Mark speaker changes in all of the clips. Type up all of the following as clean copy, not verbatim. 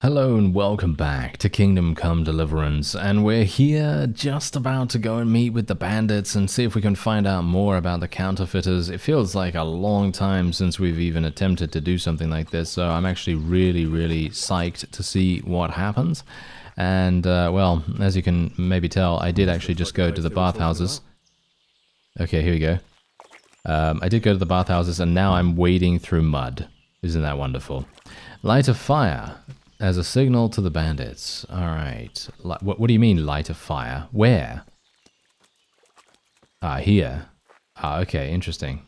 Speaker 1: Hello and welcome back to Kingdom Come Deliverance, and we're here just about to go and meet with the bandits and see if we can find out more about the counterfeiters. It feels like a long time since we've even attempted to do something like this, so I'm actually really psyched to see what happens. And, well, as you can maybe tell, I did actually just go to the bathhouses. Okay, here we go. I did go to the bathhouses and now I'm wading through mud. Isn't that wonderful? Light a fire as a signal to the bandits. Alright. What do you mean, light a fire? Where? Ah, here. Ah, okay, interesting.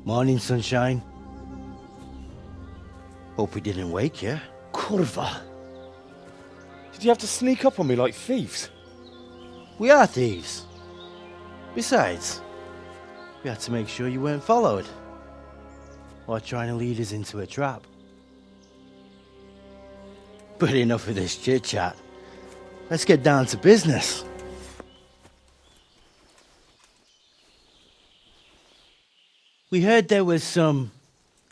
Speaker 2: Morning, sunshine. Hope we didn't wake you.
Speaker 3: Kurva! Did you have to sneak up on me like thieves?
Speaker 2: We are thieves. Besides, we had to make sure you weren't followed. Or trying to lead us into a trap. But enough of this chit-chat. Let's get down to business. We heard there was some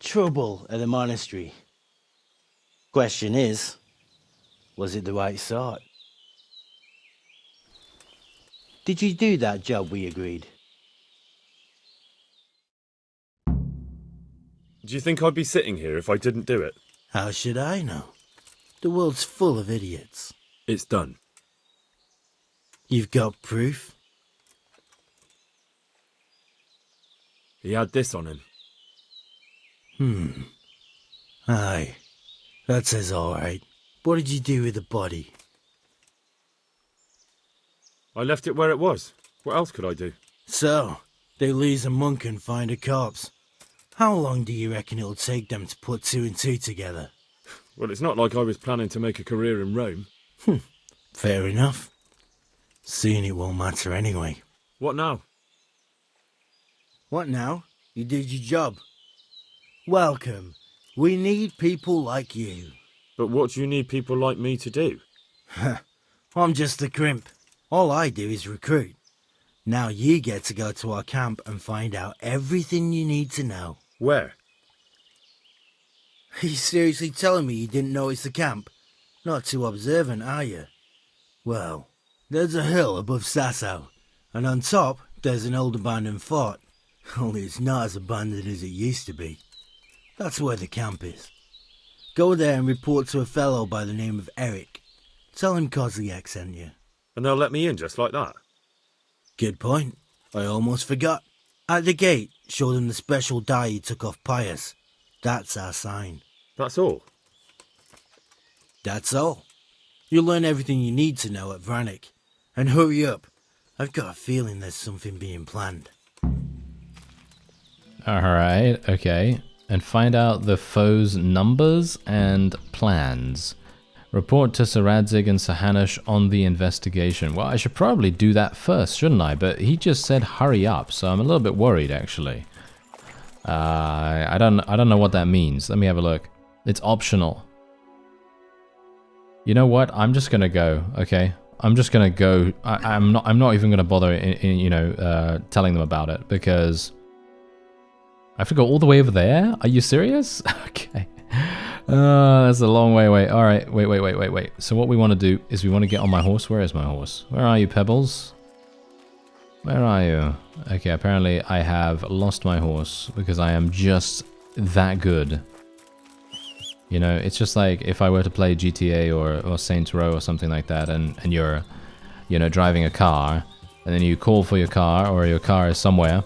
Speaker 2: trouble at the monastery. Question is, was it the right sort? Did you do that job we agreed?
Speaker 3: Do you think I'd be sitting here if I didn't do it?
Speaker 2: How should I know? The world's full of idiots.
Speaker 3: It's done.
Speaker 2: You've got proof?
Speaker 3: He had this on him.
Speaker 2: Aye. That says alright. What did you do with the body?
Speaker 3: I left it where it was. What else could I do?
Speaker 2: So, they lose a monk and find a corpse. How long do you reckon it'll take them to put two and two together?
Speaker 3: Well, it's not like I was planning to make a career in Rome.
Speaker 2: Fair enough. Soon it won't matter anyway.
Speaker 3: What now?
Speaker 2: What now? You did your job. Welcome. We need people like you.
Speaker 3: But what do you need people like me to do?
Speaker 2: I'm just a crimp. All I do is recruit. Now you get to go to our camp and find out everything you need to know.
Speaker 3: Where?
Speaker 2: Are you seriously telling me you didn't notice the camp? Not too observant, are you? Well, there's a hill above Sasau, and on top there's an old abandoned fort. Only it's not as abandoned as it used to be. That's where the camp is. Go there and report to a fellow by the name of Eric. Tell him Kozliak sent you.
Speaker 3: And they'll let me in just like that?
Speaker 2: Good point. I almost forgot. At the gate, show them the special die you took off Pius. That's our sign.
Speaker 3: That's all?
Speaker 2: That's all. You'll learn everything you need to know at Vranik. And hurry up. I've got a feeling there's something being planned.
Speaker 1: Alright, okay. And find out the foe's numbers and plans. Report to Saradzig and Sahanush on the investigation. Well, I should probably do that first, shouldn't I? But he just said hurry up, so I'm a little bit worried, actually. I don't know what that means. Let me have a look. It's optional. You know what? I'm just gonna go, okay? I'm just gonna go. I'm not even gonna bother telling them about it, because I have to go all the way over there? Are you serious? Okay. That's a long way away. Alright, wait. So what we want to do is we want to get on my horse. Where is my horse? Where are you, Pebbles? Where are you? Okay, apparently I have lost my horse because I am just that good. You know, it's just like if I were to play GTA or Saints Row or something like that, and you're, you know, driving a car, and then you call for your car, or your car is somewhere,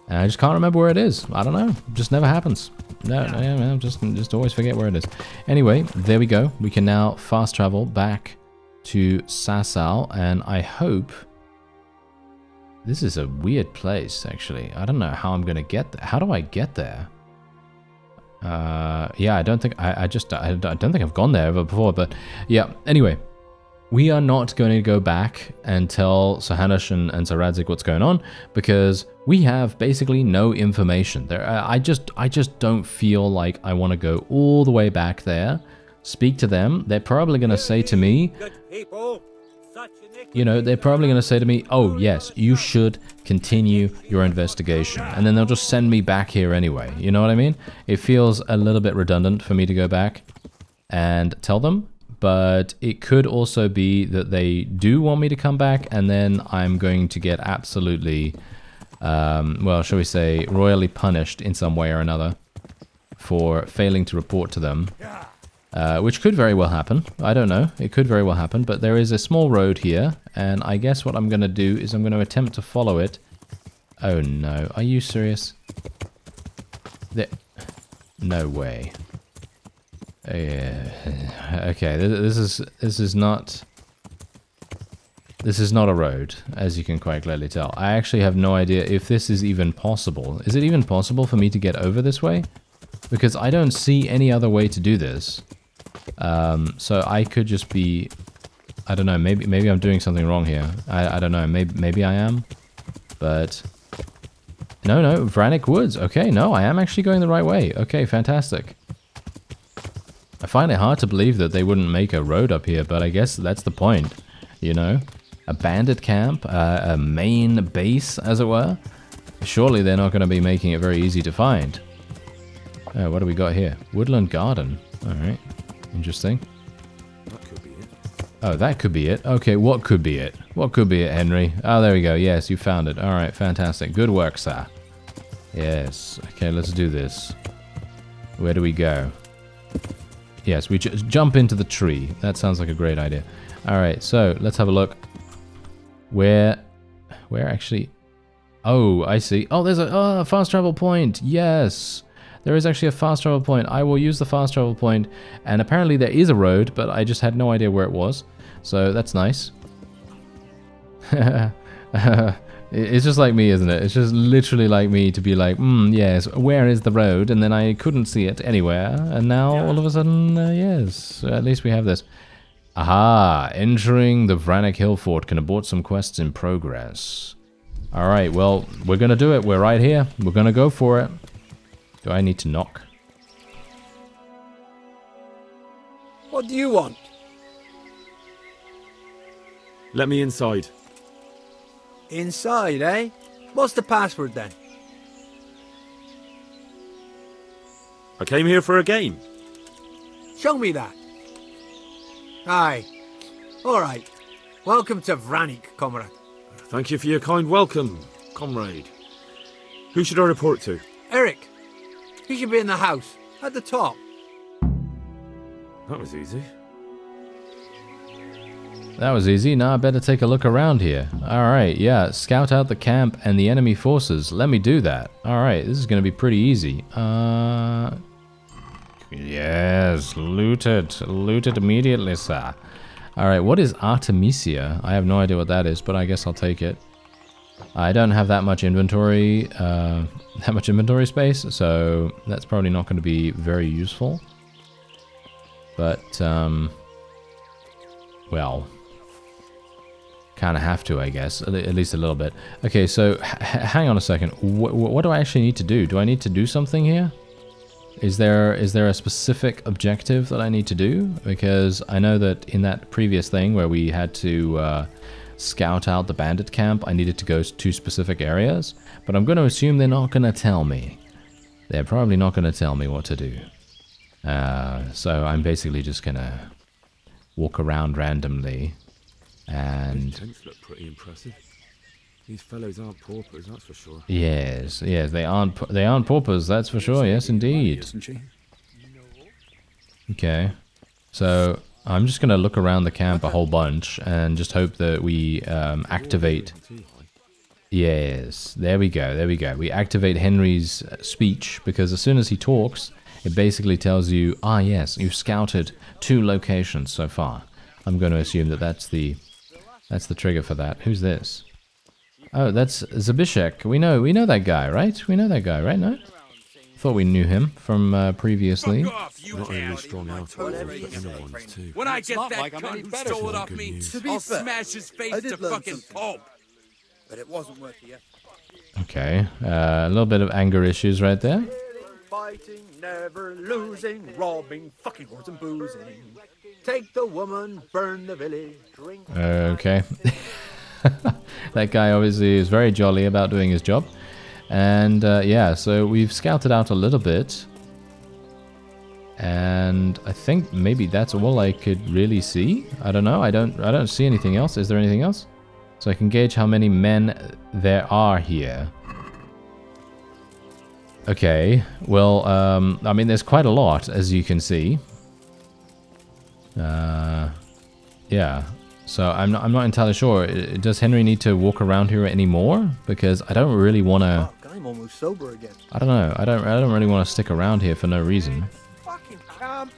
Speaker 1: and I just can't remember where it is. I don't know. It just never happens. No, just always forget where it is. Anyway, there we go. We can now fast travel back to Sasau, and I hope This is a weird place, actually. I don't know how I'm gonna get there. How do I get there? Yeah, I don't think I don't think I've gone there ever before, but yeah. Anyway, we are not going to go back and tell Sir Hanush and Sir Radzik what's going on because we have basically no information. There, I just don't feel like I want to go all the way back there, speak to them. They're probably going to say to me, you know, they're probably going to say to me, oh yes, you should continue your investigation. And then they'll just send me back here anyway. You know what I mean? It feels a little bit redundant for me to go back and tell them. But it could also be that they do want me to come back and then I'm going to get absolutely, well, shall we say, royally punished in some way or another for failing to report to them. Which could very well happen. I don't know. It could very well happen. But there is a small road here. And I guess what I'm going to do is I'm going to attempt to follow it. Oh no. Are you serious? No way. Okay, this is not a road, as you can quite clearly tell. I actually have no idea if this is even possible. Is it even possible for me to get over this way? Because I don't see any other way to do this. So I could just be, I don't know, maybe I'm doing something wrong here. I don't know, maybe I am. But no, Vranic Woods. Okay, no, I am actually going the right way. Okay, fantastic. I find it hard to believe that they wouldn't make a road up here, but I guess that's the point, you know? A bandit camp, a main base, as it were. Surely they're not going to be making it very easy to find. Oh, what do we got here? Woodland Garden. Alright, interesting.
Speaker 3: That could be it.
Speaker 1: Oh, that could be it. Okay, what could be it? What could be it, Henry? Oh, there we go. Yes, you found it. Alright, fantastic. Good work, sir. Yes. Okay, let's do this. Where do we go? Yes, we just jump into the tree. That sounds like a great idea. Alright, so let's have a look. Where actually... Oh, I see. Oh, there's a fast travel point. Yes. There is actually a fast travel point. I will use the fast travel point. And apparently there is a road, but I just had no idea where it was. So that's nice. It's just like me, isn't it? It's just literally like me to be like, yes, where is the road? And then I couldn't see it anywhere. And now, all of a sudden, yes, at least we have this. Aha, entering the Vranic Hill Fort can abort some quests in progress. Alright, well, we're going to do it. We're right here. We're going to go for it. Do I need to knock?
Speaker 4: What do you want?
Speaker 3: Let me inside.
Speaker 4: Inside, eh? What's the password then?
Speaker 3: I came here for a game.
Speaker 4: Show me that. Aye. Alright. Welcome to Vranic, comrade.
Speaker 3: Thank you for your kind welcome, comrade. Who should I report to?
Speaker 4: Eric. He should be in the house. At the top.
Speaker 3: That was easy.
Speaker 1: That was easy. Now I better take a look around here. Alright, yeah. Scout out the camp and the enemy forces. Let me do that. Alright, this is going to be pretty easy. Yes, loot it. Loot it immediately, sir. Alright, what is Artemisia? I have no idea what that is, but I guess I'll take it. I don't have that much inventory, space, so that's probably not going to be very useful. But, well... kind of have to, I guess, at least a little bit. Okay, so hang on a second. What do I actually need to do? Do I need to do something here? Is there a specific objective that I need to do? Because I know that in that previous thing where we had to scout out the bandit camp, I needed to go to specific areas. But I'm going to assume they're not going to tell me. They're probably not going to tell me what to do. So I'm basically just going to walk around randomly. And
Speaker 3: These tents look pretty impressive. These fellows aren't paupers, that's for sure.
Speaker 1: yes, they aren't paupers, that's for sure. Yes, indeed. Okay, so I'm just gonna look around the camp a whole bunch and just hope that we activate. Yes, there we go. We activate Henry's speech because as soon as he talks, it basically tells you, ah, yes, you've scouted 2 locations so far. I'm going to assume that that's the trigger for that. Who's this? Oh, that's Zabishek. We know that guy, right? We know that guy, right? No? Thought we knew him from previously.
Speaker 3: Not only strong outer walls, but inner ones too.
Speaker 4: When I get that cunt who stole it off
Speaker 3: Good
Speaker 4: me,
Speaker 3: news.
Speaker 4: I'll smash his face to fucking pulp.
Speaker 5: But it wasn't worth the effort.
Speaker 1: Okay, a little bit of anger issues right there.
Speaker 5: Fighting, never losing, robbing, fucking whores and boozing. Take the woman, burn the village, drink.
Speaker 1: Okay. That guy obviously is very jolly about doing his job. And yeah, so we've scouted out a little bit. And I think maybe that's all I could really see. I don't know. I don't see anything else. Is there anything else? So I can gauge how many men there are here. Okay. Well, I mean, there's quite a lot, as you can see. Yeah. So I'm not entirely sure. Does Henry need to walk around here anymore? Because I don't really want to.
Speaker 5: Fuck, I'm almost sober again.
Speaker 1: I don't know. I don't really want to stick around here for no reason.
Speaker 5: Fucking camp.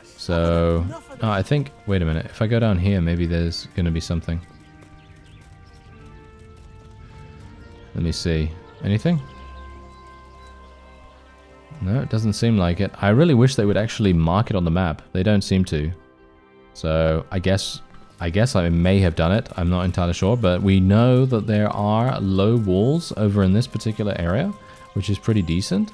Speaker 1: So I think. Wait a minute. If I go down here, maybe there's going to be something. Let me see. Anything? No, it doesn't seem like it. I really wish they would actually mark it on the map. They don't seem to. So I guess I may have done it. I'm not entirely sure, but we know that there are low walls over in this particular area, which is pretty decent.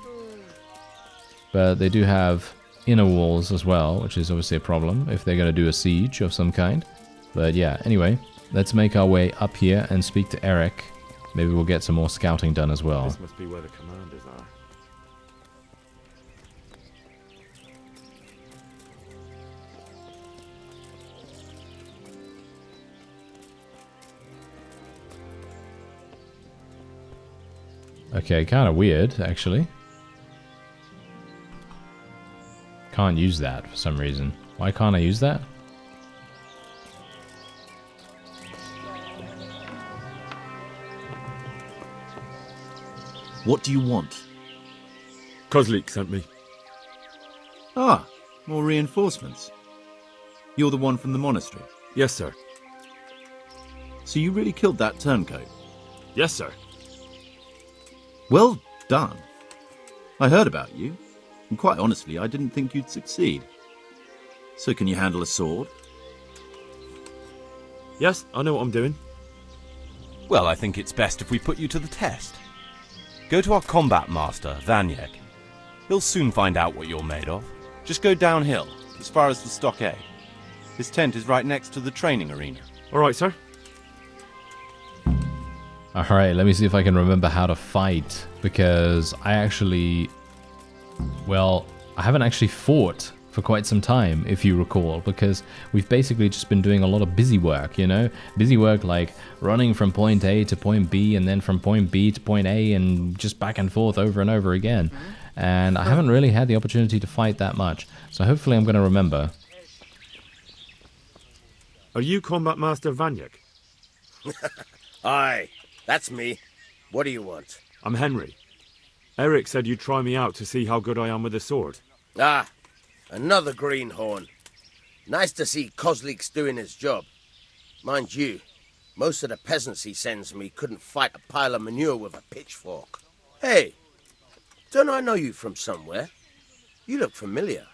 Speaker 1: But they do have inner walls as well, which is obviously a problem if they're going to do a siege of some kind. But yeah, anyway, let's make our way up here and speak to Eric. Maybe we'll get some more scouting done as well.
Speaker 3: This must be where the commanders are.
Speaker 1: Okay, kind of weird, actually. Can't use that for some reason. Why can't I use that?
Speaker 6: What do you want?
Speaker 3: Kozlik sent me.
Speaker 6: Ah, more reinforcements. You're the one from the monastery.
Speaker 3: Yes, sir.
Speaker 6: So you really killed that turncoat?
Speaker 3: Yes, sir.
Speaker 6: Well done. I heard about you, and quite honestly, I didn't think you'd succeed. So can you handle a sword?
Speaker 3: Yes, I know what I'm doing.
Speaker 7: Well, I think it's best if we put you to the test. Go to our combat master, Vanyek. He'll soon find out what you're made of. Just go downhill, as far as the stockade. His tent is right next to the training arena.
Speaker 3: All right, sir.
Speaker 1: Alright, let me see if I can remember how to fight, because I actually, well, I haven't actually fought for quite some time, if you recall, because we've basically just been doing a lot of busy work, you know? Busy work like running from point A to point B, and then from point B to point A, and just back and forth over and over again. And I haven't really had the opportunity to fight that much, so hopefully I'm going to remember.
Speaker 3: Are you Combat Master Vanyek?
Speaker 8: Aye, that's me. What do you want?
Speaker 3: I'm Henry. Eric said you'd try me out to see how good I am with a sword.
Speaker 8: Ah, another greenhorn. Nice to see Kozlik's doing his job. Mind you, most of the peasants he sends me couldn't fight a pile of manure with a pitchfork. Hey, don't I know you from somewhere? You look familiar.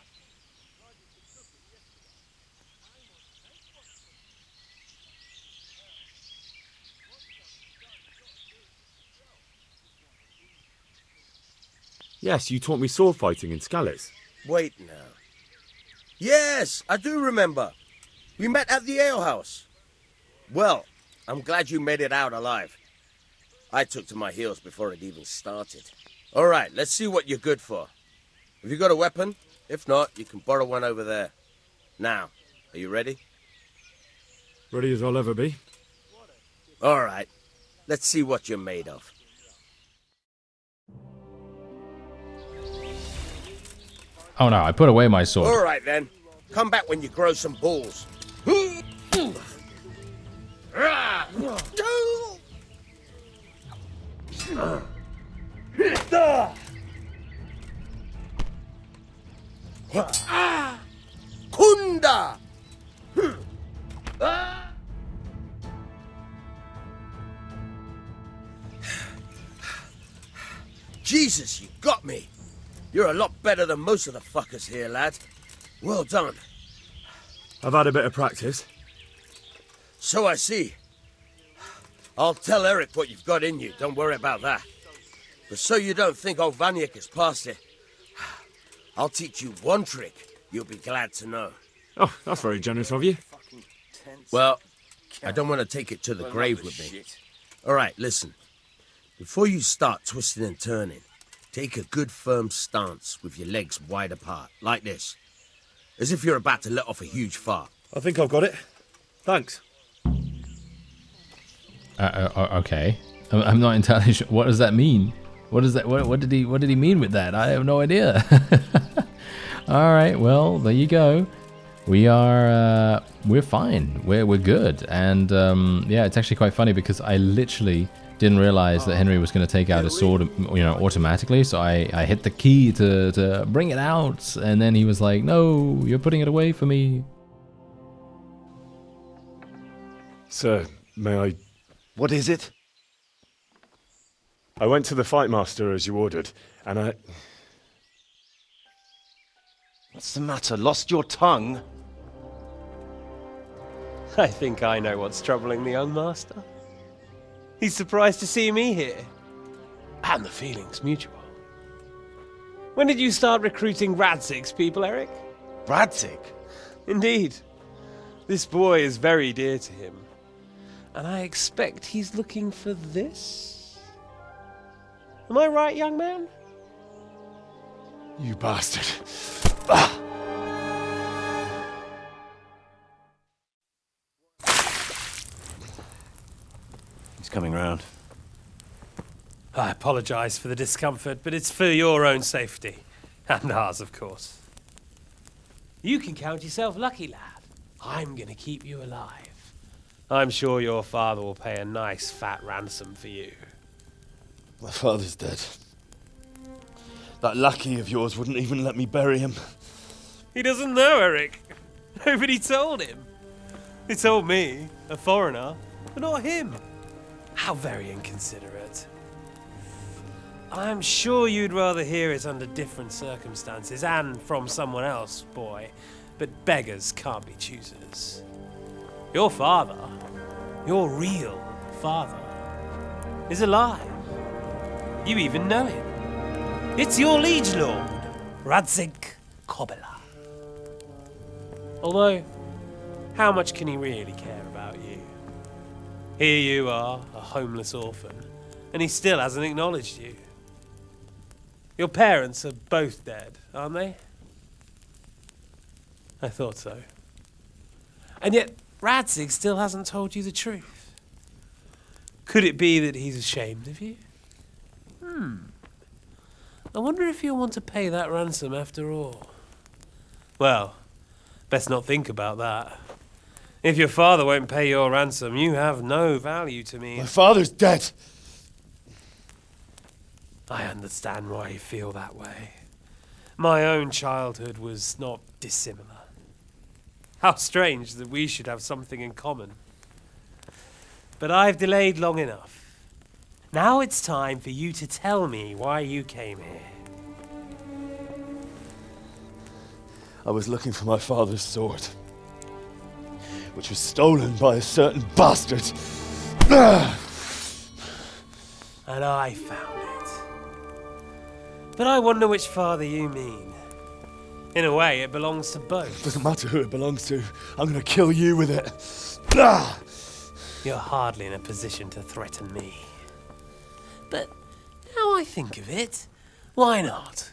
Speaker 3: Yes, you taught me sword fighting in Scallis.
Speaker 8: Wait now. Yes, I do remember. We met at the alehouse. Well, I'm glad you made it out alive. I took to my heels before it even started. All right, let's see what you're good for. Have you got a weapon? If not, you can borrow one over there. Now, are you ready?
Speaker 3: Ready as I'll ever be.
Speaker 8: All right, let's see what you're made of.
Speaker 1: Oh no, I put away my sword.
Speaker 8: All right then, come back when you grow some balls. Kunda! Jesus, you got me. You're a lot better than most of the fuckers here, lad. Well done.
Speaker 3: I've had a bit of practice.
Speaker 8: So I see. I'll tell Eric what you've got in you, don't worry about that. But so you don't think old Vanyek is past it, I'll teach you one trick you'll be glad to know.
Speaker 3: Oh, that's very generous of you.
Speaker 8: Well, I don't want to take it to the grave with me. All right, listen. Before you start twisting and turning, take a good firm stance with your legs wide apart, like this. As if you're about to let off a huge fart.
Speaker 3: I think I've got it. Thanks.
Speaker 1: Okay. I'm not entirely sure. What does that mean? What is that? What did he mean with that? I have no idea. All right. Well, there you go. We're fine. We're good. And yeah, it's actually quite funny because I literally didn't realize that Henry was going to take out his sword, automatically. So I hit the key to bring it out, and then he was like, "No, you're putting it away for me."
Speaker 3: Sir, may I...
Speaker 9: What is it?
Speaker 3: I went to the fight master as you ordered, and I...
Speaker 9: What's the matter? Lost your tongue?
Speaker 10: I think I know what's troubling the young master. He's surprised to see me here. And the feeling's mutual. When did you start recruiting Radzig's people, Eric?
Speaker 9: Radzig?
Speaker 10: Indeed. This boy is very dear to him. And I expect he's looking for this? Am I right, young man?
Speaker 3: You bastard.
Speaker 9: He's coming round.
Speaker 10: I apologize for the discomfort, but it's for your own safety. And ours, of course. You can count yourself lucky, lad. I'm gonna keep you alive. I'm sure your father will pay a nice fat ransom for you.
Speaker 3: My father's dead. That lackey of yours wouldn't even let me bury him.
Speaker 10: He doesn't know, Eric. Nobody told him. He told me, a foreigner, but not him. How very inconsiderate. I'm sure you'd rather hear it under different circumstances and from someone else, boy, but beggars can't be choosers. Your father, your real father, is alive. You even know him. It's your liege lord, Radzig Kobyla. Although, how much can he really care about you? Here you are, a homeless orphan, and he still hasn't acknowledged you. Your parents are both dead, aren't they? I thought so. And yet, Radzig still hasn't told you the truth. Could it be that he's ashamed of you? I wonder if you'll want to pay that ransom after all. Well, best not think about that. If your father won't pay your ransom, you have no value to me.
Speaker 3: My father's dead!
Speaker 10: I understand why you feel that way. My own childhood was not dissimilar. How strange that we should have something in common. But I've delayed long enough. Now it's time for you to tell me why you came here.
Speaker 3: I was looking for my father's sword, which was stolen by a certain bastard.
Speaker 10: And I found it. But I wonder which father you mean. In a way, it belongs to both.
Speaker 3: Doesn't matter who it belongs to. I'm gonna kill you with it.
Speaker 10: You're hardly in a position to threaten me. But now I think of it, why not?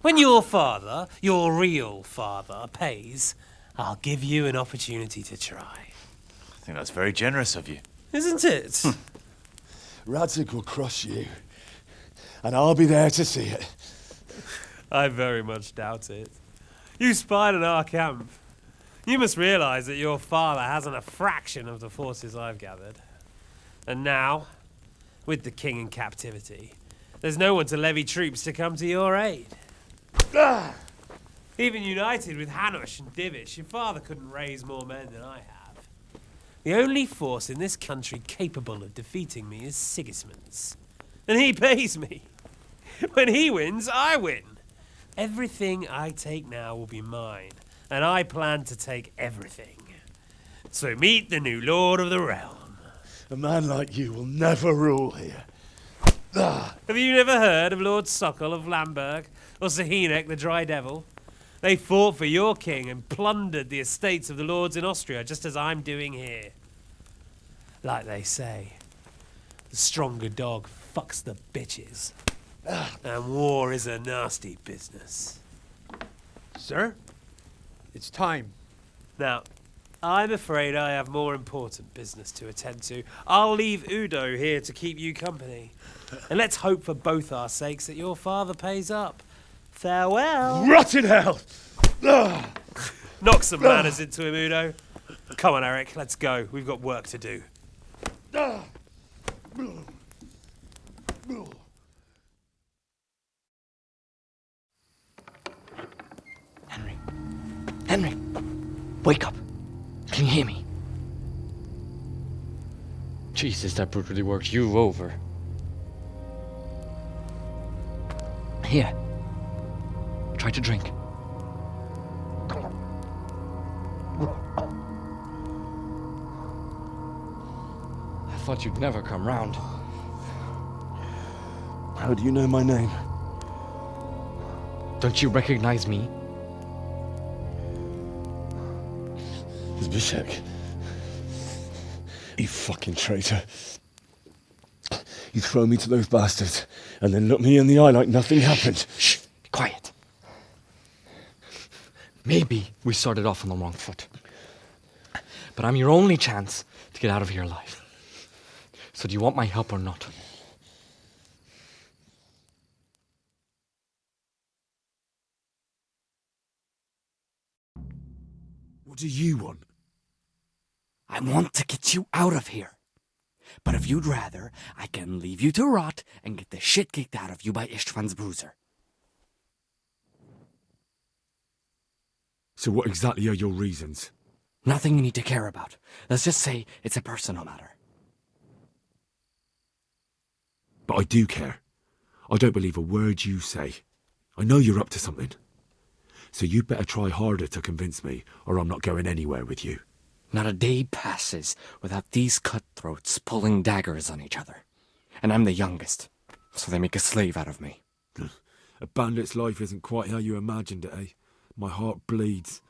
Speaker 10: When your father, your real father, pays, I'll give you an opportunity to try.
Speaker 9: I think that's very generous of you.
Speaker 10: Isn't it?
Speaker 3: Radzig will crush you, and I'll be there to see it.
Speaker 10: I very much doubt it. You spied on our camp. You must realize that your father hasn't a fraction of the forces I've gathered. And now, with the king in captivity, there's no one to levy troops to come to your aid. Even united with Hanush and Divish, your father couldn't raise more men than I have. The only force in this country capable of defeating me is Sigismund's. And he pays me. When he wins, I win. Everything I take now will be mine, and I plan to take everything. So meet the new Lord of the Realm.
Speaker 3: A man like you will never rule here.
Speaker 10: Have you never heard of Lord Sokol of Lamberg, or Sahinek the Dry Devil? They fought for your king and plundered the estates of the lords in Austria, just as I'm doing here. Like they say, the stronger dog fucks the bitches. And war is a nasty business.
Speaker 5: Sir, it's time.
Speaker 10: Now, I'm afraid I have more important business to attend to. I'll leave Udo here to keep you company. And let's hope for both our sakes that your father pays up. Farewell.
Speaker 3: Rot in hell!
Speaker 10: Knock some manners into him, Udo. Come on, Eric, let's go. We've got work to do.
Speaker 11: Henry, wake up. Can you hear me? Jesus, that brutally worked you over. Here. Try to drink. I thought you'd never come round.
Speaker 3: How do you know my name?
Speaker 11: Don't you recognize me?
Speaker 3: Zbyszek. You fucking traitor. You throw me to those bastards and then look me in the eye like nothing happened.
Speaker 11: Shh, be quiet. Maybe we started off on the wrong foot. But I'm your only chance to get out of here alive. So do you want my help or not?
Speaker 3: What do you want?
Speaker 11: I want to get you out of here. But if you'd rather, I can leave you to rot and get the shit kicked out of you by Istvan's bruiser.
Speaker 3: So what exactly are your reasons?
Speaker 11: Nothing you need to care about. Let's just say it's a personal matter.
Speaker 3: But I do care. I don't believe a word you say. I know you're up to something. So you better try harder to convince me, or I'm not going anywhere with you.
Speaker 11: Not a day passes without these cutthroats pulling daggers on each other. And I'm the youngest, so they make a slave out of me.
Speaker 3: A bandit's life isn't quite how you imagined it, eh? My heart bleeds.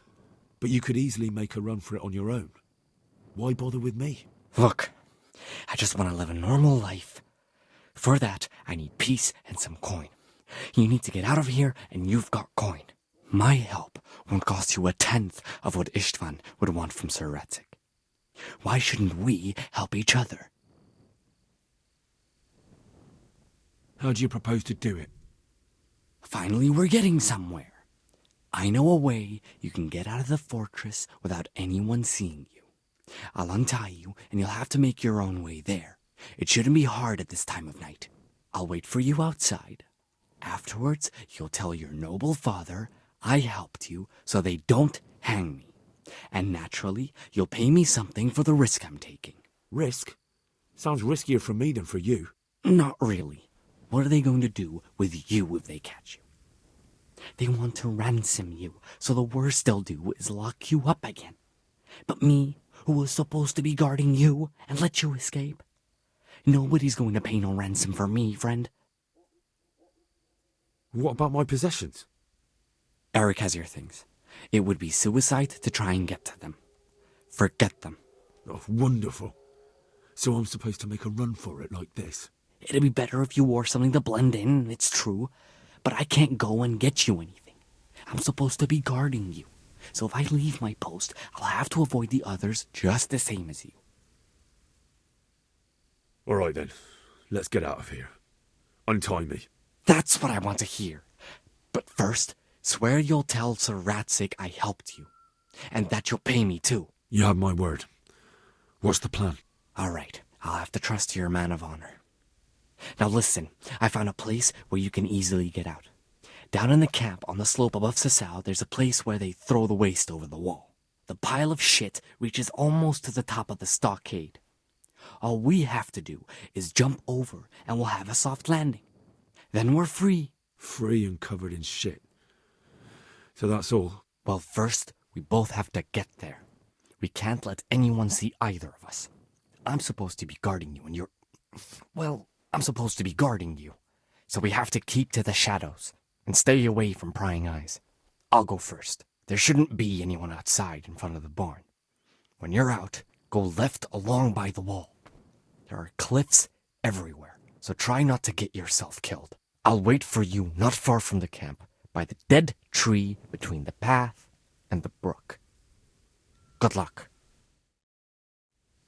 Speaker 3: But you could easily make a run for it on your own. Why bother with me?
Speaker 11: Look, I just want to live a normal life. For that, I need peace and some coin. You need to get out of here, and you've got coin. My help won't cost you a tenth of what Istvan would want from Sir Radzik. Why shouldn't we help each other?
Speaker 3: How do you propose to do it?
Speaker 11: Finally, we're getting somewhere. I know a way you can get out of the fortress without anyone seeing you. I'll untie you, and you'll have to make your own way there. It shouldn't be hard at this time of night. I'll wait for you outside. Afterwards, you'll tell your noble father I helped you so they don't hang me. And naturally, you'll pay me something for the risk I'm taking.
Speaker 3: Risk? Sounds riskier for me than for you.
Speaker 11: Not really. What are they going to do with you if they catch you? They want to ransom you, so the worst they'll do is lock you up again. But me, who was supposed to be guarding you and let you escape? Nobody's going to pay no ransom for me, friend.
Speaker 3: What about my possessions?
Speaker 11: Eric has your things. It would be suicide to try and get to them. Forget them.
Speaker 3: Oh, wonderful. So I'm supposed to make a run for it like this?
Speaker 11: It'd be better if you wore something to blend in, it's true. But I can't go and get you anything. I'm supposed to be guarding you. So if I leave my post, I'll have to avoid the others just the same as you.
Speaker 3: All right then. Let's get out of here. Untie me.
Speaker 11: That's what I want to hear. But first, swear you'll tell Sir Radzik I helped you. And that you'll pay me too.
Speaker 3: You have my word. What's the plan?
Speaker 11: All right. I'll have to trust you're a man of honor. Now listen, I found a place where you can easily get out. Down in the camp on the slope above Sasau, there's a place where they throw the waste over the wall. The pile of shit reaches almost to the top of the stockade. All we have to do is jump over and we'll have a soft landing. Then we're free.
Speaker 3: Free and covered in shit. So that's all.
Speaker 11: Well, first, we both have to get there. We can't let anyone see either of us. I'm supposed to be guarding you and you're... Well, I'm supposed to be guarding you. So we have to keep to the shadows and stay away from prying eyes. I'll go first. There shouldn't be anyone outside in front of the barn. When you're out, go left along by the wall. There are cliffs everywhere, so try not to get yourself killed. I'll wait for you not far from the camp, by the dead tree between the path and the brook. Good luck.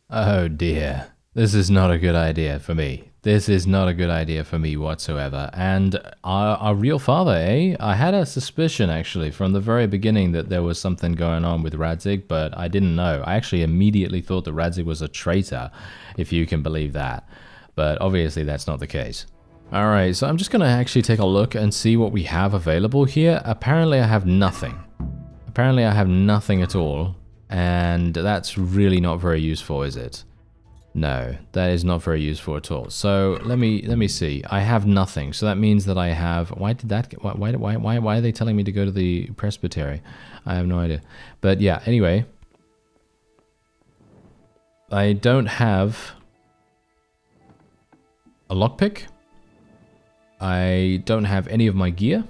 Speaker 1: Oh dear. This is not a good idea for me. This is not a good idea for me whatsoever. And our real father, eh? I had a suspicion, actually, from the very beginning that there was something going on with Radzig, but I didn't know. I actually immediately thought that Radzig was a traitor, if you can believe that. But obviously that's not the case. Alright, so I'm just going to actually take a look and see what we have available here. Apparently I have nothing. Apparently I have nothing at all. And that's really not very useful, is it? No, that is not very useful at all. So let me see. I have nothing. So that means that I have. Why did that? Why are they telling me to go to the presbytery? I have no idea. But yeah. Anyway, I don't have a lockpick. I don't have any of my gear.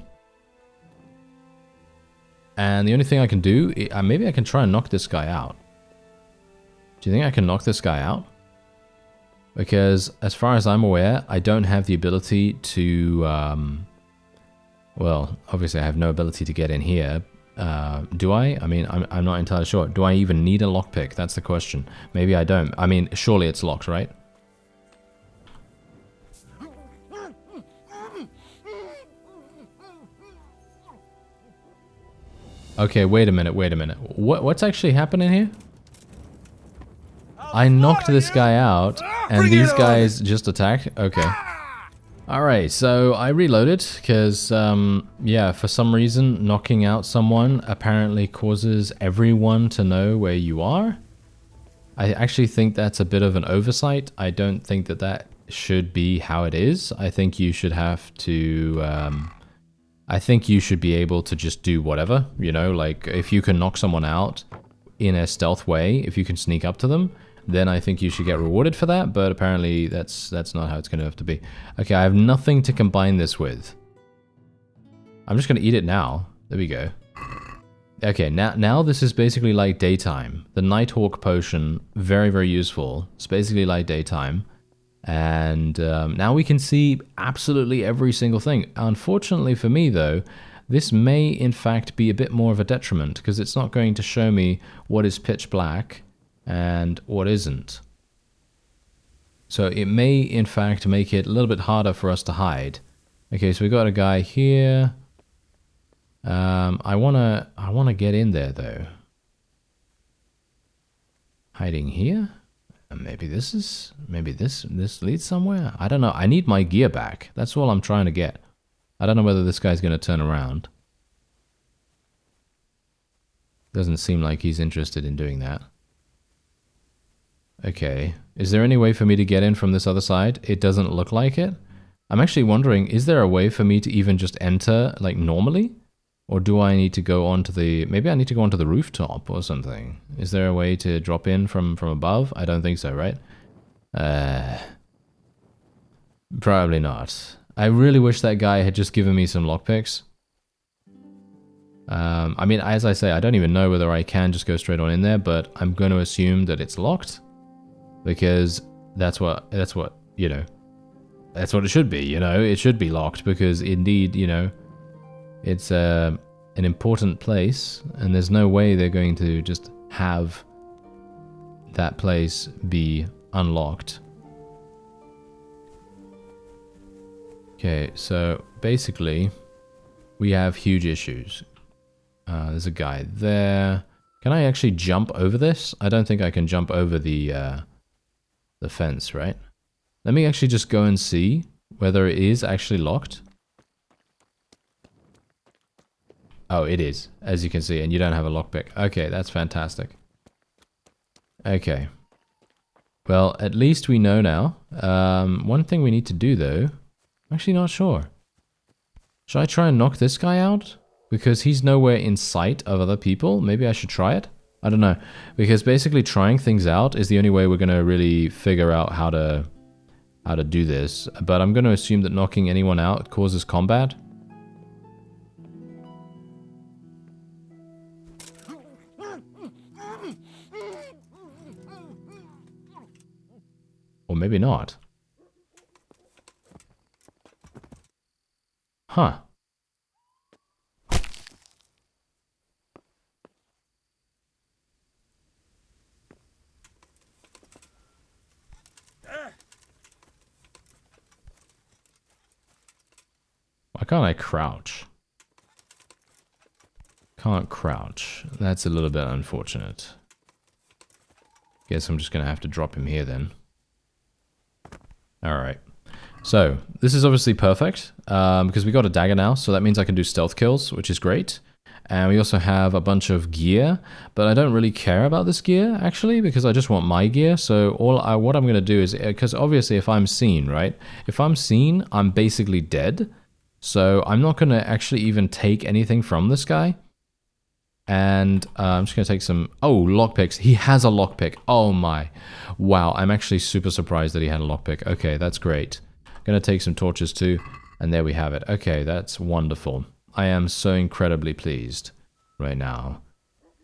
Speaker 1: And the only thing I can do, maybe I can try and knock this guy out. Do you think I can knock this guy out? Because as far as I'm aware, I don't have the ability to, well, obviously I have no ability to get in here. Do I? I mean, I'm not entirely sure. Do I even need a lockpick? That's the question. Maybe I don't. I mean, surely it's locked, right? Okay, wait a minute. What's actually happening here? I knocked this guy out, and these guys just attacked? Okay. Alright, so I reloaded, because, yeah, for some reason, knocking out someone apparently causes everyone to know where you are. I actually think that's a bit of an oversight. I don't think that that should be how it is. I think you should have to, I think you should be able to just do whatever, you know, like if you can knock someone out in a stealth way, if you can sneak up to them, then I think you should get rewarded for that, but apparently that's not how it's going to have to be. Okay, I have nothing to combine this with. I'm just going to eat it now. There we go. Okay, now this is basically like daytime. The Nighthawk potion, very, very useful. It's basically like daytime. And now we can see absolutely every single thing. Unfortunately for me, though, this may in fact be a bit more of a detriment, because it's not going to show me what is pitch black and what isn't. So it may in fact make it a little bit harder for us to hide. Okay, so we got a guy here. I wanna get in there though. Hiding here? Maybe this leads somewhere? I don't know. I need my gear back. That's all I'm trying to get. I don't know whether this guy's going to turn around. Doesn't seem like he's interested in doing that. Okay. Is there any way for me to get in from this other side? It doesn't look like it. I'm actually wondering, is there a way for me to even just enter, like, normally? Or do I need to go onto the... Maybe I need to go onto the rooftop or something. Is there a way to drop in from above? I don't think so, right? Probably not. I really wish that guy had just given me some lockpicks. I mean, as I say, I don't even know whether I can just go straight on in there, but I'm going to assume that it's locked. Because that's what, you know, that's what it should be, you know? It should be locked because indeed, you know... It's an important place, and there's no way they're going to just have that place be unlocked. Okay, so basically, we have huge issues. There's a guy there. Can I actually jump over this? I don't think I can jump over the fence, right? Let me actually just go and see whether it is actually locked. Oh, it is, as you can see, and you don't have a lockpick. Okay, that's fantastic. Okay. Well, at least we know now. One thing we need to do, though... I'm actually not sure. Should I try and knock this guy out? Because he's nowhere in sight of other people. Maybe I should try it? I don't know. Because basically trying things out is the only way we're going to really figure out how to do this. But I'm going to assume that knocking anyone out causes combat. Or maybe not. Huh. Why can't I crouch? Can't crouch. That's a little bit unfortunate. Guess I'm just gonna have to drop him here then. Alright. So, this is obviously perfect, because we got a dagger now, so that means I can do stealth kills, which is great. And we also have a bunch of gear, but I don't really care about this gear, actually, because I just want my gear. So what I'm going to do is, because obviously if I'm seen, right? If I'm seen, I'm basically dead. So I'm not going to actually even take anything from this guy. And I'm just going to take some... Oh, lockpicks. He has a lockpick. Oh my. Wow, I'm actually super surprised that he had a lockpick. Okay, that's great. I'm going to take some torches too. And there we have it. Okay, that's wonderful. I am so incredibly pleased right now.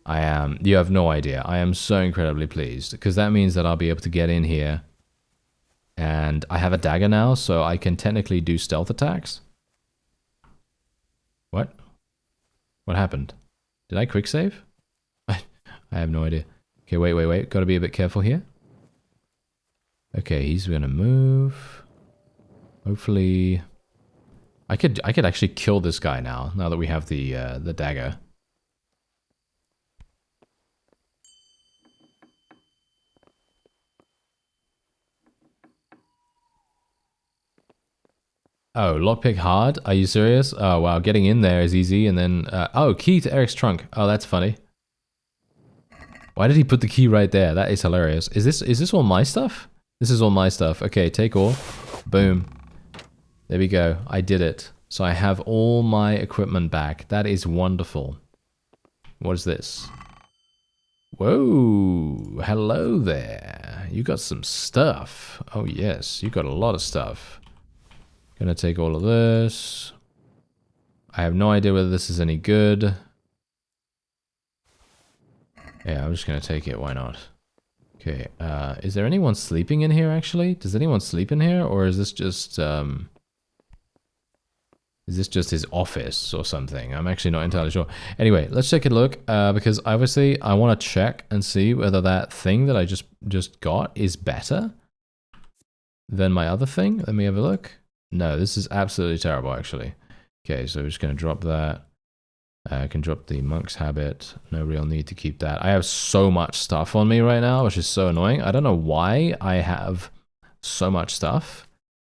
Speaker 1: I am... You have no idea. I am so incredibly pleased. Because that means that I'll be able to get in here. And I have a dagger now, so I can technically do stealth attacks. What? What happened? Did I quick save? I have no idea. Okay, wait. Gotta be a bit careful here. Okay, he's gonna move. Hopefully... I could actually kill this guy now that we have the dagger. Oh, lockpick hard? Are you serious? Oh, wow. Getting in there is easy, and then... oh, key to Eric's trunk. Oh, that's funny. Why did he put the key right there? That is hilarious. Is this all my stuff? This is all my stuff. Okay, take all. Boom. There we go. I did it. So I have all my equipment back. That is wonderful. What is this? Whoa. Hello there. You got some stuff. Oh, yes. You got a lot of stuff. Gonna take all of this. I have no idea whether this is any good. Yeah, I'm just gonna take it. Why not? Okay, is there anyone sleeping in here, actually? Does anyone sleep in here? Or is this just his office or something? I'm actually not entirely sure. Anyway, let's take a look, because obviously I want to check and see whether that thing that I just got is better than my other thing. Let me have a look. No, this is absolutely terrible, actually. Okay, so we're just going to drop that. I can drop the monk's habit. No real need to keep that. I have so much stuff on me right now, which is so annoying. I don't know why I have so much stuff.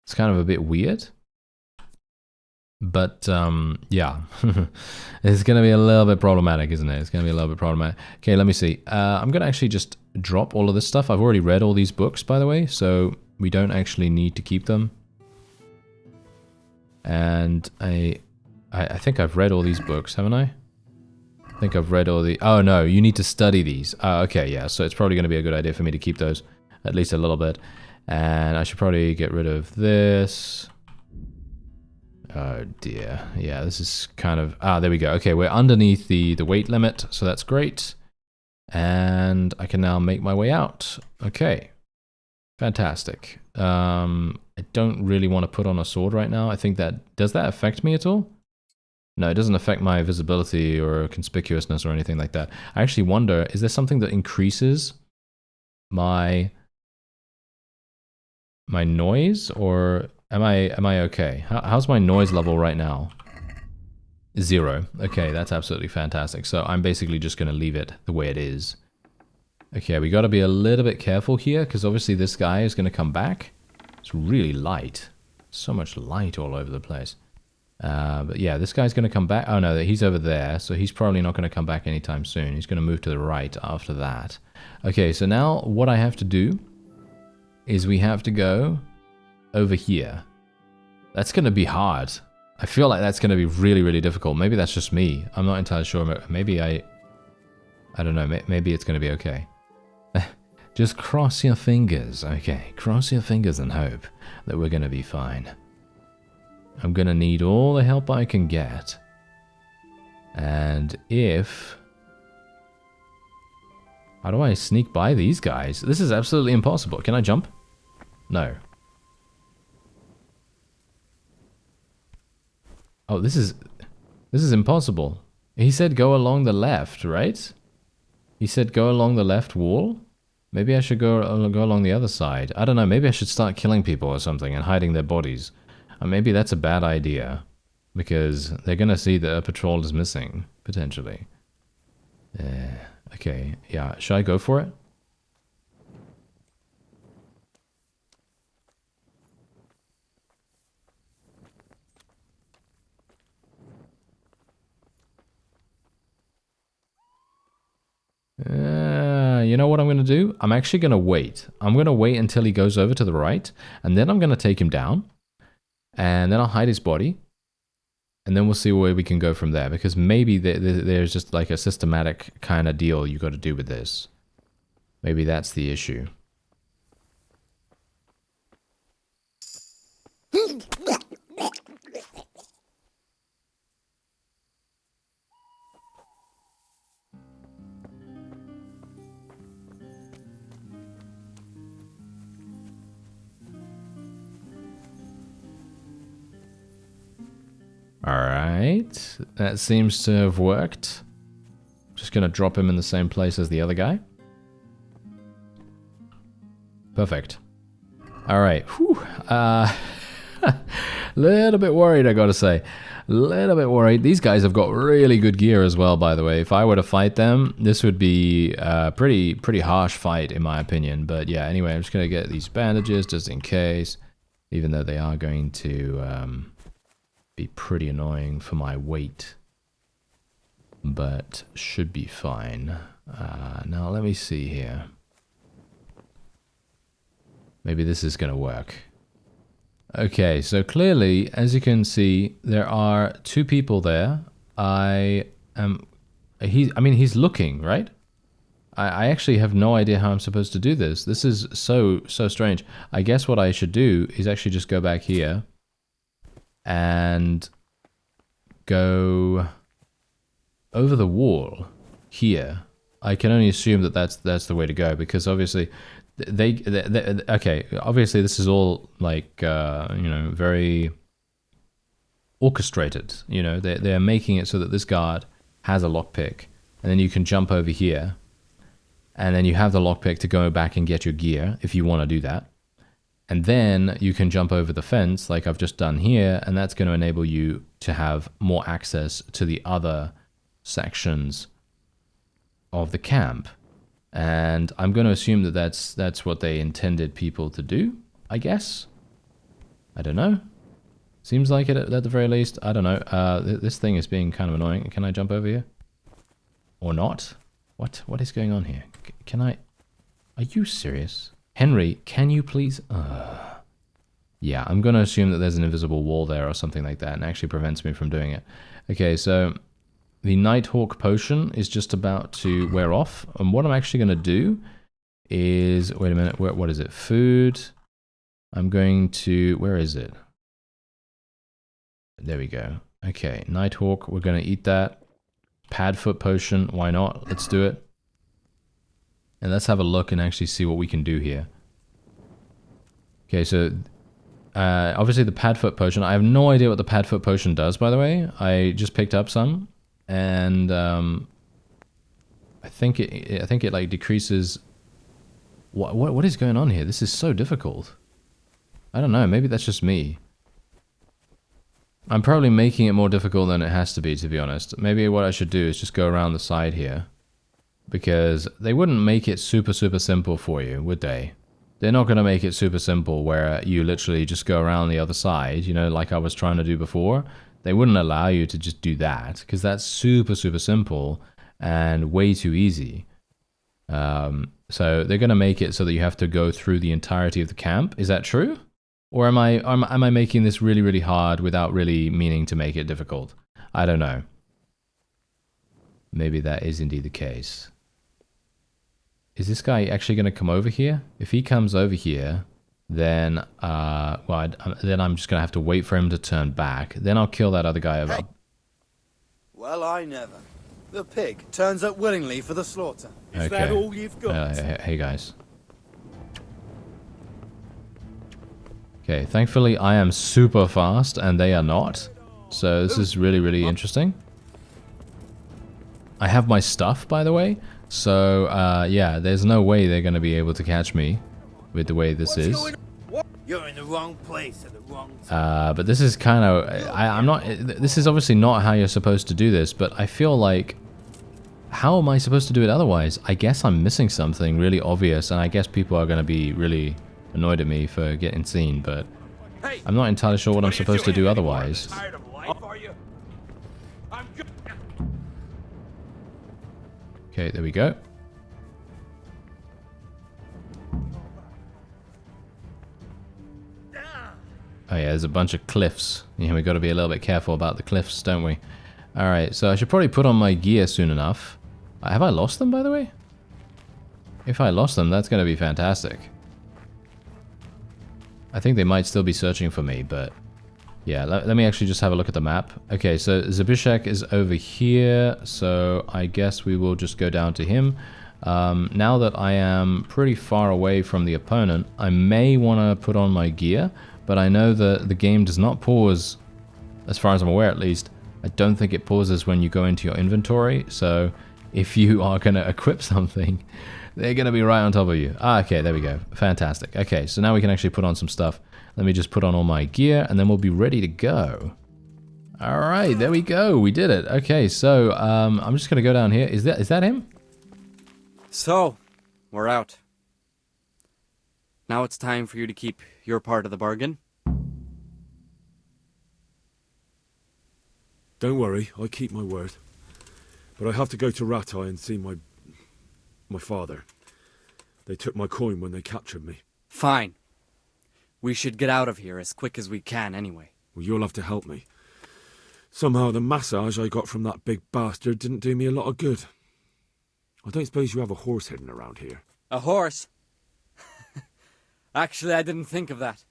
Speaker 1: It's kind of a bit weird. But, yeah. It's going to be a little bit problematic, isn't it? It's going to be a little bit problematic. Okay, let me see. I'm going to actually just drop all of this stuff. I've already read all these books, by the way, so we don't actually need to keep them. And I think I've read all these books, haven't I? I think I've read all the... Oh, no, you need to study these. Okay, yeah, so it's probably going to be a good idea for me to keep those, at least a little bit. And I should probably get rid of this. Oh, dear. Yeah, this is kind of... Ah, there we go. Okay, we're underneath the weight limit, so that's great. And I can now make my way out. Okay. Fantastic. I don't really want to put on a sword right now. I think that... Does that affect me at all? No, it doesn't affect my visibility or conspicuousness or anything like that. I actually wonder, is there something that increases my noise, or am I okay? How's my noise level right now? 0. Okay, that's absolutely fantastic. So I'm basically just going to leave it the way it is. Okay, we got to be a little bit careful here, because obviously this guy is going to come back. It's really light. So much light all over the place. But yeah, this guy's going to come back. Oh no, he's over there, so he's probably not going to come back anytime soon. He's going to move to the right after that. Okay, so now what I have to do is we have to go over here. That's going to be hard. I feel like that's going to be really, really difficult. Maybe that's just me. I'm not entirely sure. Maybe I don't know. Maybe it's going to be okay. Just cross your fingers, okay? Cross your fingers and hope that we're going to be fine. I'm going to need all the help I can get. And if... How do I sneak by these guys? This is absolutely impossible. Can I jump? No. Oh, this is impossible. He said go along the left, right? He said go along the left wall? Maybe I should go along the other side. I don't know, maybe I should start killing people or something and hiding their bodies. Maybe that's a bad idea. Because they're gonna see that a patrol is missing, potentially. Okay, yeah, should I go for it? You know what I'm going to do? I'm actually going to wait. I'm going to wait until he goes over to the right, and then I'm going to take him down, and then I'll hide his body, and then we'll see where we can go from there, because maybe there's just like a systematic kind of deal you got to do with this. Maybe that's the issue. Alright, that seems to have worked. Just gonna drop him in the same place as the other guy. Perfect. Alright, whew. Little bit worried, I gotta say. Little bit worried. These guys have got really good gear as well, by the way. If I were to fight them, this would be a pretty harsh fight, in my opinion. But yeah, anyway, I'm just gonna get these bandages just in case. Even though they are going to... be pretty annoying for my weight, but should be fine. Now let me see here. Maybe this is gonna work. Okay, so clearly, as you can see, there are two people there. He's looking, right? I actually have no idea how I'm supposed to do this. This is so strange. I guess what I should do is actually just go back here and go over the wall here. I can only assume that that's the way to go, because obviously okay, obviously this is all like you know, very orchestrated. You know, they're making it so that this guard has a lockpick, and then you can jump over here, and then you have the lockpick to go back and get your gear if you want to do that. And then you can jump over the fence like I've just done here, and that's going to enable you to have more access to the other sections of the camp. And I'm going to assume that that's what they intended people to do, I guess. I don't know. Seems like it at the very least. I don't know. This thing is being kind of annoying. Can I jump over here? Or not? What is going on here? Can I... Are you serious? Henry, can you please... Yeah, I'm going to assume that there's an invisible wall there or something like that, and actually prevents me from doing it. Okay, so the Nighthawk potion is just about to wear off, and what I'm actually going to do is... Wait a minute, what is it? Food. I'm going to... Where is it? There we go. Okay, Nighthawk, we're going to eat that. Padfoot potion, why not? Let's do it. And let's have a look and actually see what we can do here. Okay, so obviously the Padfoot potion. I have no idea what the Padfoot potion does, by the way. I just picked up some, and I think it like decreases. What is going on here? This is so difficult. I don't know. Maybe that's just me. I'm probably making it more difficult than it has to be honest. Maybe what I should do is just go around the side here. Because they wouldn't make it super simple for you, would they? They're not going to make it super simple where you literally just go around the other side, you know, like I was trying to do before. They wouldn't allow you to just do that, because that's super simple and way too easy. So they're going to make it so that you have to go through the entirety of the camp. Is that true? Or am I making this really, really hard without really meaning to make it difficult? I don't know. Maybe that is indeed the case. Is this guy actually going to come over here? If he comes over here, then then I'm just going to have to wait for him to turn back. Then I'll kill that other guy over.
Speaker 12: Hey. Well, I never. The pig turns up willingly for the slaughter. Is that all you've got?
Speaker 1: Hey guys. Okay, thankfully I am super fast and they are not. So this is really, really interesting. I have my stuff, by the way. So, yeah, there's no way they're going to be able to catch me with the way this is.
Speaker 12: You're in the wrong place at the wrong time.
Speaker 1: But this is kind of... I'm not... This is obviously not how you're supposed to do this, but I feel like... How am I supposed to do it otherwise? I guess I'm missing something really obvious, and I guess people are going to be really annoyed at me for getting seen, but... I'm not entirely sure what I'm supposed to do otherwise. Okay, there we go. Oh yeah, there's a bunch of cliffs. Yeah, we got to be a little bit careful about the cliffs, don't we? Alright, so I should probably put on my gear soon enough. Have I lost them, by the way? If I lost them, that's going to be fantastic. I think they might still be searching for me, but... Yeah, let me actually just have a look at the map. Okay, so Zabishek is over here, so I guess we will just go down to him. Now that I am pretty far away from the opponent, I may want to put on my gear, but I know that the game does not pause, as far as I'm aware at least. I don't think it pauses when you go into your inventory, so if you are going to equip something, they're going to be right on top of you. Ah, okay, there we go. Fantastic. Okay, so now we can actually put on some stuff. Let me just put on all my gear, and then we'll be ready to go. Alright, there we go. We did it. Okay, so I'm just going to go down here. Is that him?
Speaker 11: So, we're out. Now it's time for you to keep your part of the bargain.
Speaker 3: Don't worry, I keep my word. But I have to go to Ratai and see my father. They took my coin when they captured me.
Speaker 11: Fine. We should get out of here as quick as we can anyway.
Speaker 3: Well, you'll have to help me. Somehow the massage I got from that big bastard didn't do me a lot of good. I don't suppose you have a horse hidden around here.
Speaker 11: A horse? Actually, I didn't think of that.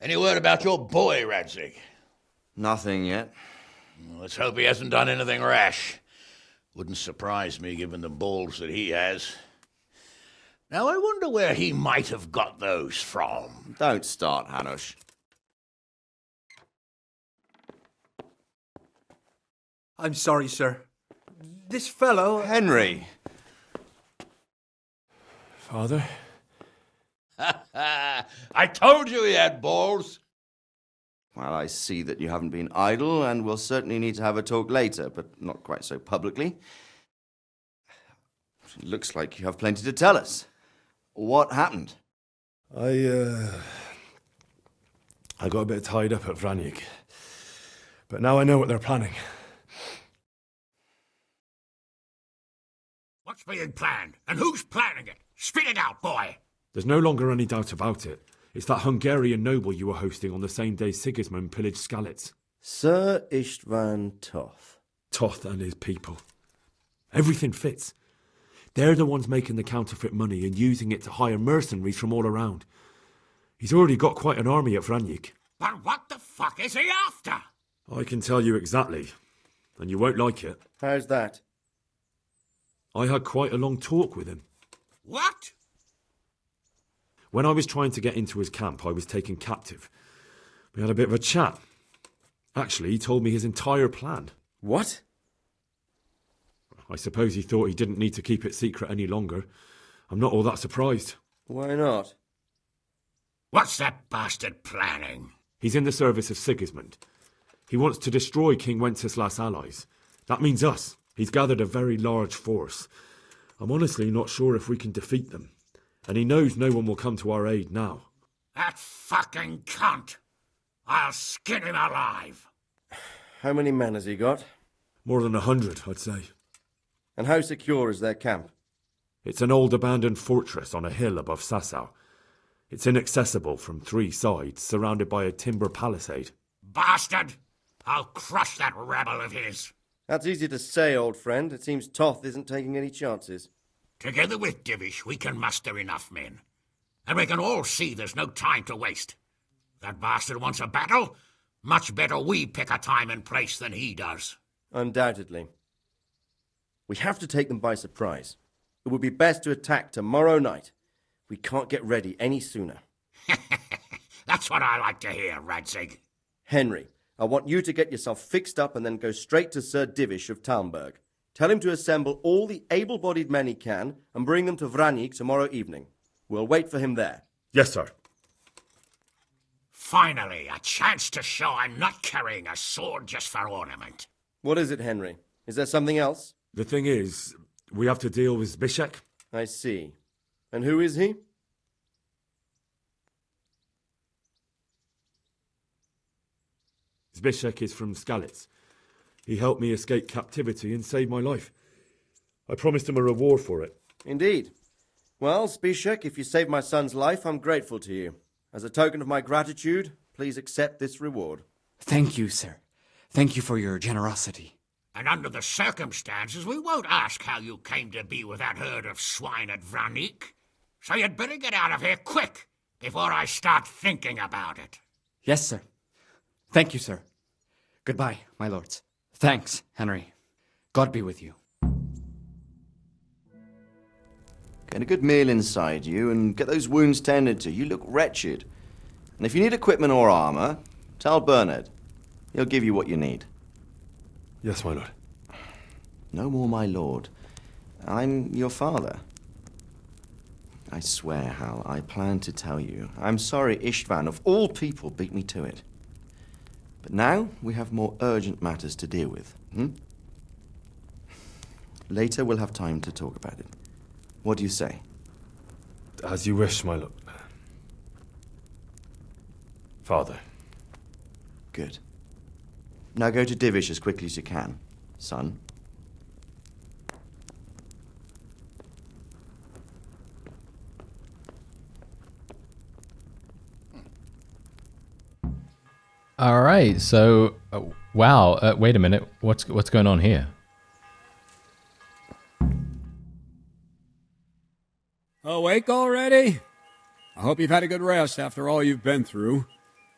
Speaker 13: Any word about your boy, Radzig?
Speaker 9: Nothing yet.
Speaker 13: Let's hope he hasn't done anything rash. Wouldn't surprise me, given the balls that he has. Now, I wonder where he might have got those from.
Speaker 9: Don't start, Hanush.
Speaker 4: I'm sorry, sir. This fellow...
Speaker 9: Henry!
Speaker 3: Father?
Speaker 13: I told you he had balls.
Speaker 9: Well, I see that you haven't been idle, and we'll certainly need to have a talk later, but not quite so publicly. It looks like you have plenty to tell us. What happened?
Speaker 3: I got a bit tied up at Vranyik. But now I know what they're planning.
Speaker 13: What's being planned? And who's planning it? Spit it out, boy!
Speaker 3: There's no longer any doubt about it. It's that Hungarian noble you were hosting on the same day Sigismund pillaged Skalitz.
Speaker 8: Sir Istvan Toth.
Speaker 3: Toth and his people. Everything fits. They're the ones making the counterfeit money and using it to hire mercenaries from all around. He's already got quite an army at Vranyik.
Speaker 13: But what the fuck is he after?
Speaker 3: I can tell you exactly, and you won't like it.
Speaker 8: How's that?
Speaker 3: I had quite a long talk with him.
Speaker 13: What?
Speaker 3: When I was trying to get into his camp, I was taken captive. We had a bit of a chat. Actually, he told me his entire plan.
Speaker 8: What?
Speaker 3: I suppose he thought he didn't need to keep it secret any longer. I'm not all that surprised.
Speaker 8: Why not?
Speaker 13: What's that bastard planning?
Speaker 3: He's in the service of Sigismund. He wants to destroy King Wenceslas' allies. That means us. He's gathered a very large force. I'm honestly not sure if we can defeat them. And he knows no one will come to our aid now.
Speaker 13: That fucking cunt! I'll skin him alive!
Speaker 8: How many men has he got?
Speaker 3: More than 100, I'd say.
Speaker 8: And how secure is their camp?
Speaker 3: It's an old abandoned fortress on a hill above Sasau. It's inaccessible from 3 sides, surrounded by a timber palisade.
Speaker 13: Bastard! I'll crush that rebel of his!
Speaker 8: That's easy to say, old friend. It seems Toth isn't taking any chances.
Speaker 13: Together with Divish, we can muster enough men. And we can all see there's no time to waste. That bastard wants a battle. Much better we pick a time and place than he does.
Speaker 8: Undoubtedly. We have to take them by surprise. It would be best to attack tomorrow night. We can't get ready any sooner.
Speaker 13: That's what I like to hear, Radzig.
Speaker 8: Henry, I want you to get yourself fixed up and then go straight to Sir Divish of Talmberg. Tell him to assemble all the able-bodied men he can and bring them to Vranik tomorrow evening. We'll wait for him there.
Speaker 3: Yes, sir.
Speaker 13: Finally, a chance to show I'm not carrying a sword just for ornament.
Speaker 8: What is it, Henry? Is there something else?
Speaker 3: The thing is, we have to deal with Zbyszek.
Speaker 8: I see. And who is he?
Speaker 3: Zbyszek is from Skalitz. He helped me escape captivity and saved my life. I promised him a reward for it.
Speaker 8: Indeed. Well, Zbyszek, if you saved my son's life, I'm grateful to you. As a token of my gratitude, please accept this reward.
Speaker 11: Thank you, sir. Thank you for your generosity.
Speaker 13: And under the circumstances, we won't ask how you came to be with that herd of swine at Vranik. So you'd better get out of here quick, before I start thinking about it.
Speaker 11: Yes, sir. Thank you, sir. Goodbye, my lords. Thanks, Henry. God be with you.
Speaker 9: Get a good meal inside you and get those wounds tended to. You look wretched. And if you need equipment or armor, tell Bernard. He'll give you what you need.
Speaker 3: Yes, my lord.
Speaker 9: No more, my lord. I'm your father. I swear, Hal, I plan to tell you. I'm sorry Istvan, of all people, beat me to it. But now we have more urgent matters to deal with. Later we'll have time to talk about it. What do you say?
Speaker 3: As you wish, my lord. Father.
Speaker 9: Good. Now go to Divish as quickly as you can, son.
Speaker 1: All right, so wow. Wait a minute. What's going on here?
Speaker 14: Awake already? I hope you've had a good rest after all you've been through.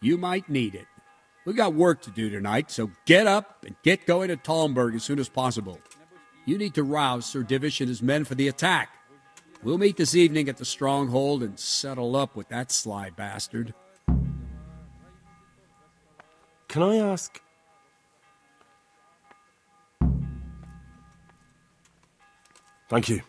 Speaker 14: You might need it. We've got work to do tonight, so get up and get going to Talmberg as soon as possible. You need to rouse Sir Divish and his men for the attack. We'll meet this evening at the stronghold and settle up with that sly bastard.
Speaker 3: Can I ask... Thank you.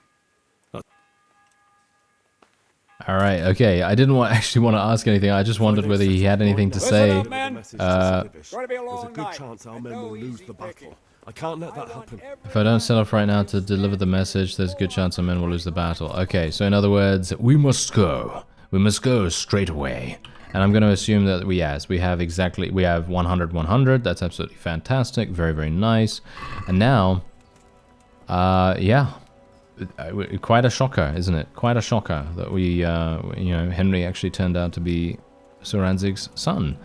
Speaker 1: All right, okay. I didn't actually want to ask anything. I just wondered whether he had anything to say.
Speaker 3: There's a good chance our men will lose the battle. I can't let that happen.
Speaker 1: If I don't set off right now to deliver the message, there's a good chance our men will lose the battle. Okay, so in other words, we must go. We must go straight away. And I'm going to assume that we have 100. That's absolutely fantastic. Very, very nice. And now, yeah. Quite a shocker, isn't it? Quite a shocker that Henry actually turned out to be Sir Radzig's son.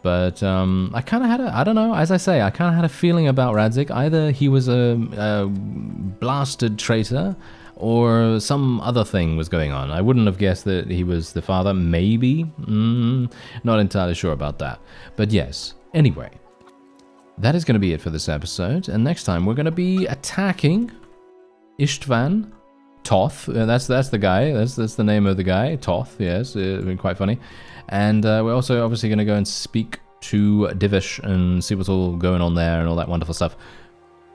Speaker 1: But I kind of had I don't know, as I say, I kind of had a feeling about Radzig. Either he was a blasted traitor or some other thing was going on. I wouldn't have guessed that he was the father, maybe. Not entirely sure about that. But yes, anyway, that is going to be it for this episode. And next time we're going to be attacking Istvan, Toth. That's the guy. That's the name of the guy. Toth. Yes, quite funny. And we're also obviously going to go and speak to Divish and see what's all going on there and all that wonderful stuff.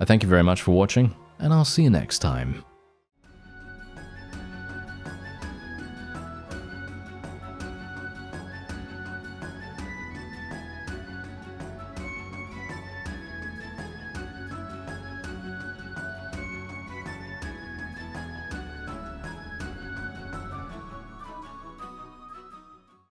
Speaker 1: I thank you very much for watching. and I'll see you next time.